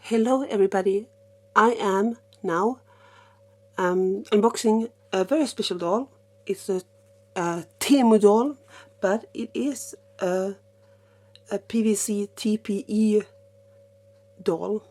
Hello everybody, I am now unboxing a very special doll. It's a temu doll, but it is a PVC TPE doll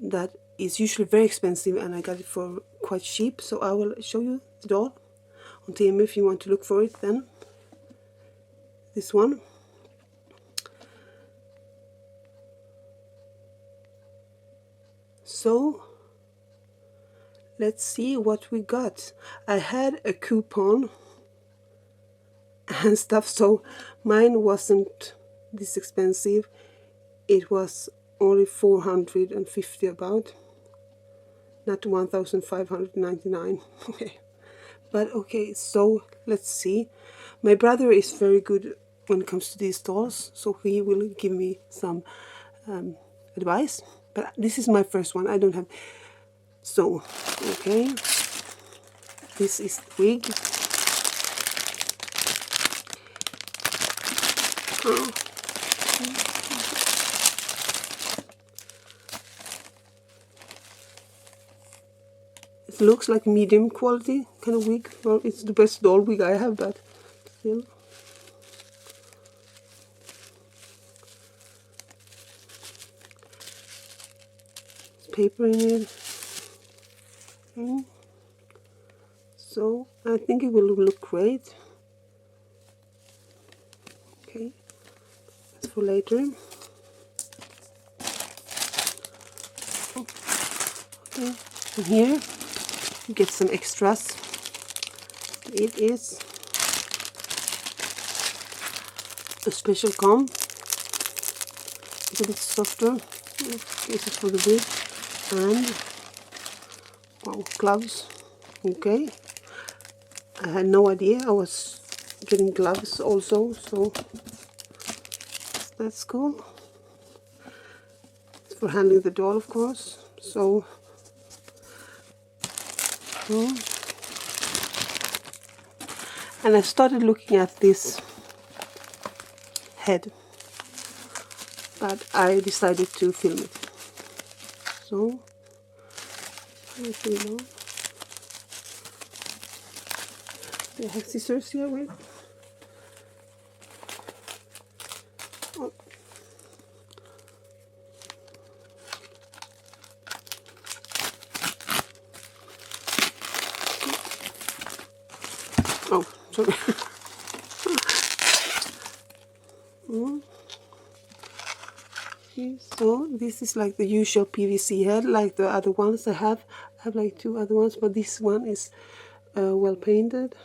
that is usually very expensive, and I got it for quite cheap, so I will show you the doll on temu if you want to look for it. Then this one. So let's see what we got. I had a coupon and stuff, so mine wasn't this expensive. It was only 450 about, not 1,599. Okay, but okay, so let's see. My brother is very good when it comes to these dolls, so he will give me some advice. But this is my first one. I don't have. So okay, this is the wig. Oh. It looks like medium quality kind of wig. Well, it's the best doll wig I have, but still. There's paper in it. Okay. So I think it will look great. Okay, that's for later. Okay, and here you get some extras. It is a special comb. It's a bit softer. This is for the wig. And wow, gloves. Okay, I had no idea I was getting gloves also, so that's cool. It's for handling the doll, of course. So and I started looking at this head, but I decided to film it. So let me know. I have scissors here. Wait. Oh. Oh, sorry. Okay, so this is like the usual PVC head, like the other ones I have. I have like two other ones, but this one is well painted.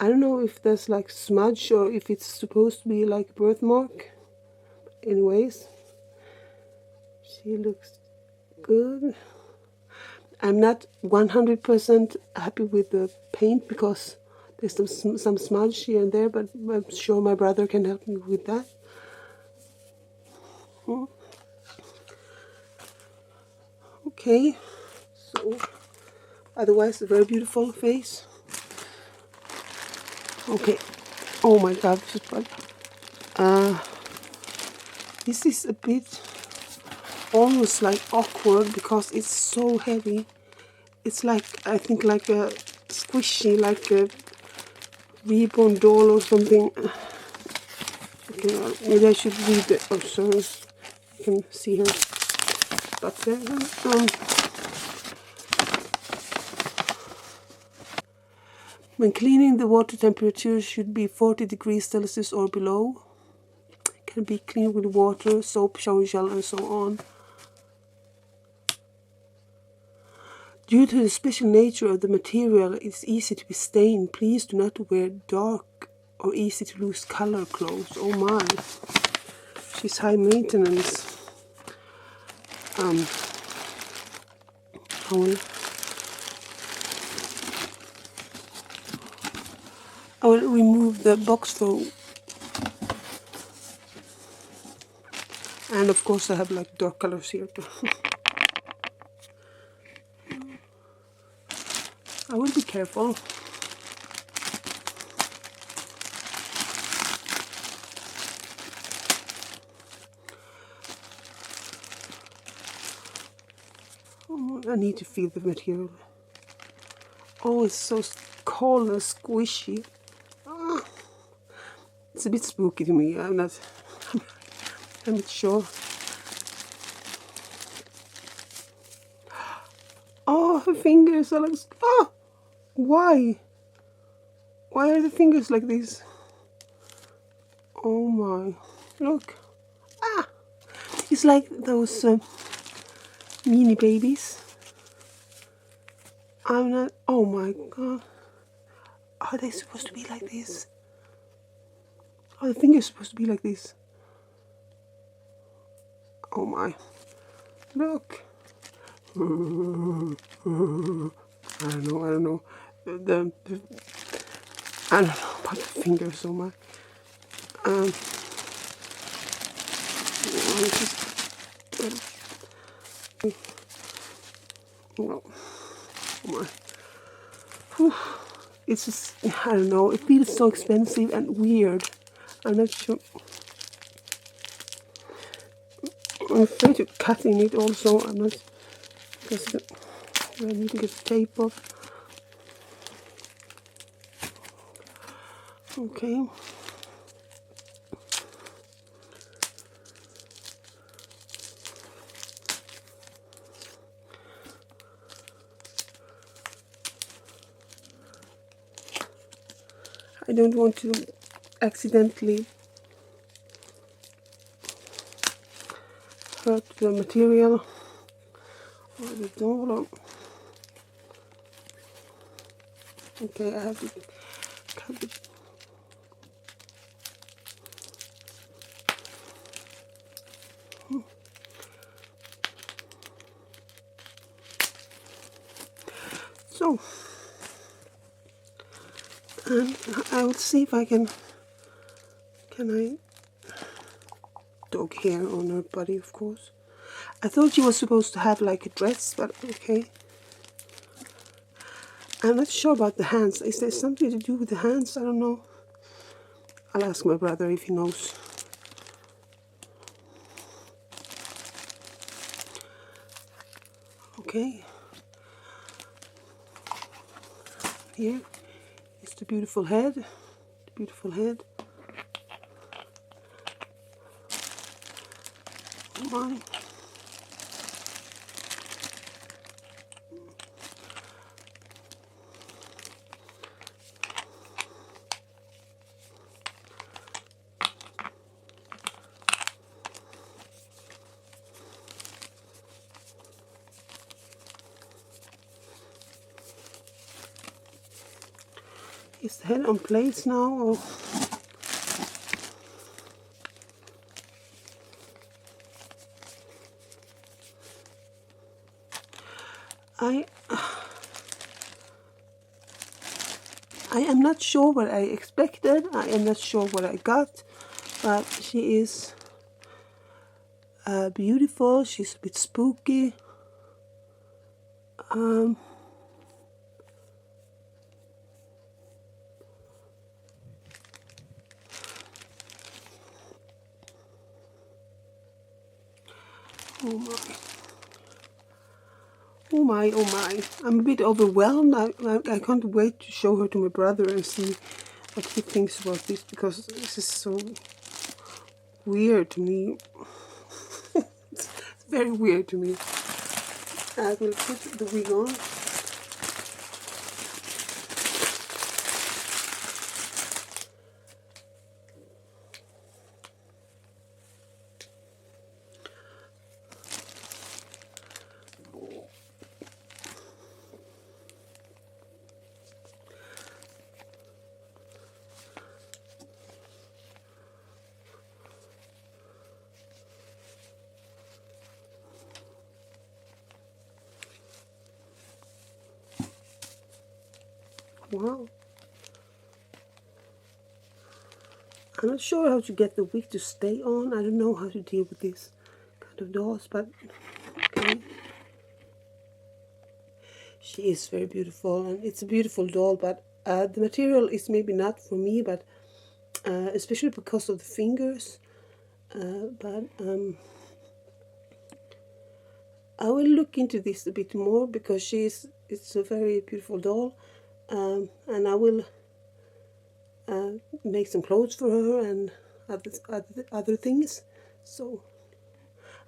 I don't know if there's like smudge or if it's supposed to be like birthmark. Anyways, she looks good. I'm not 100% happy with the paint because there's some smudge here and there, but I'm sure my brother can help me with that. Okay, so otherwise a very beautiful face. Okay, oh my god, this is a bit almost like awkward because it's so heavy. It's like, I think, like a squishy, like a reborn doll or something. Okay, well, maybe I should read it. Oh, sorry, you can see her butt there. When cleaning, the water temperature should be 40 degrees Celsius or below. It can be cleaned with water, soap, shower gel, and so on. Due to the special nature of the material, it's easy to be stained. Please do not wear dark or easy to lose color clothes. Oh my, she's high maintenance. I will remove the box though. And of course I have like dark colors here too. I will be careful. I need to feel the material. Oh, it's so cold and squishy. Ah, it's a bit spooky to me. I'm not sure. Oh, her fingers are like, oh, why? Why are the fingers like this? Oh my, look. Ah, it's like those mini babies. I'm not, oh my god. Are they supposed to be like this? Are the fingers supposed to be like this? Oh my, look. I don't know. I don't know about the fingers so much. Oh my. Whew. It's just, I don't know, it feels so expensive and weird. I'm not sure. I'm afraid to cutting it also. I'm not, because I need to get the tape off. Okay. I don't want to accidentally hurt the material or the doll. Okay, I have to cut it. So, and I will see if I can I dog hair on her body, of course. I thought she was supposed to have like a dress, but okay. I'm not sure about the hands. Is there something to do with the hands? I don't know. I'll ask my brother if he knows. Okay. Here is the beautiful head. The beautiful head. Oh my. Is the head on plates now, or I am not sure what I expected. I am not sure what I got, but she is beautiful. She's a bit spooky. Oh my. Oh my, oh my. I'm a bit overwhelmed. I can't wait to show her to my brother and see what he thinks about this, because this is so weird to me. It's very weird to me. I will put the wig on. Wow. I'm not sure how to get the wig to stay on. I don't know how to deal with this kind of dolls, but okay. She is very beautiful, and it's a beautiful doll, but the material is maybe not for me, but especially because of the fingers. But I will look into this a bit more because it's a very beautiful doll, and I will make some clothes for her and other things. So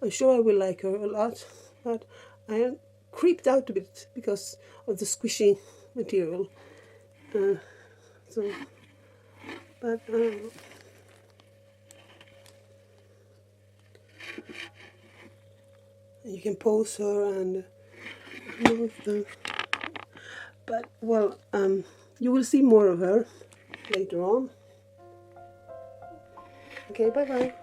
I'm sure I will like her a lot, but I am creeped out a bit because of the squishy material. So, but you can pose her and move the. But well, you will see more of her later on. Okay, bye bye.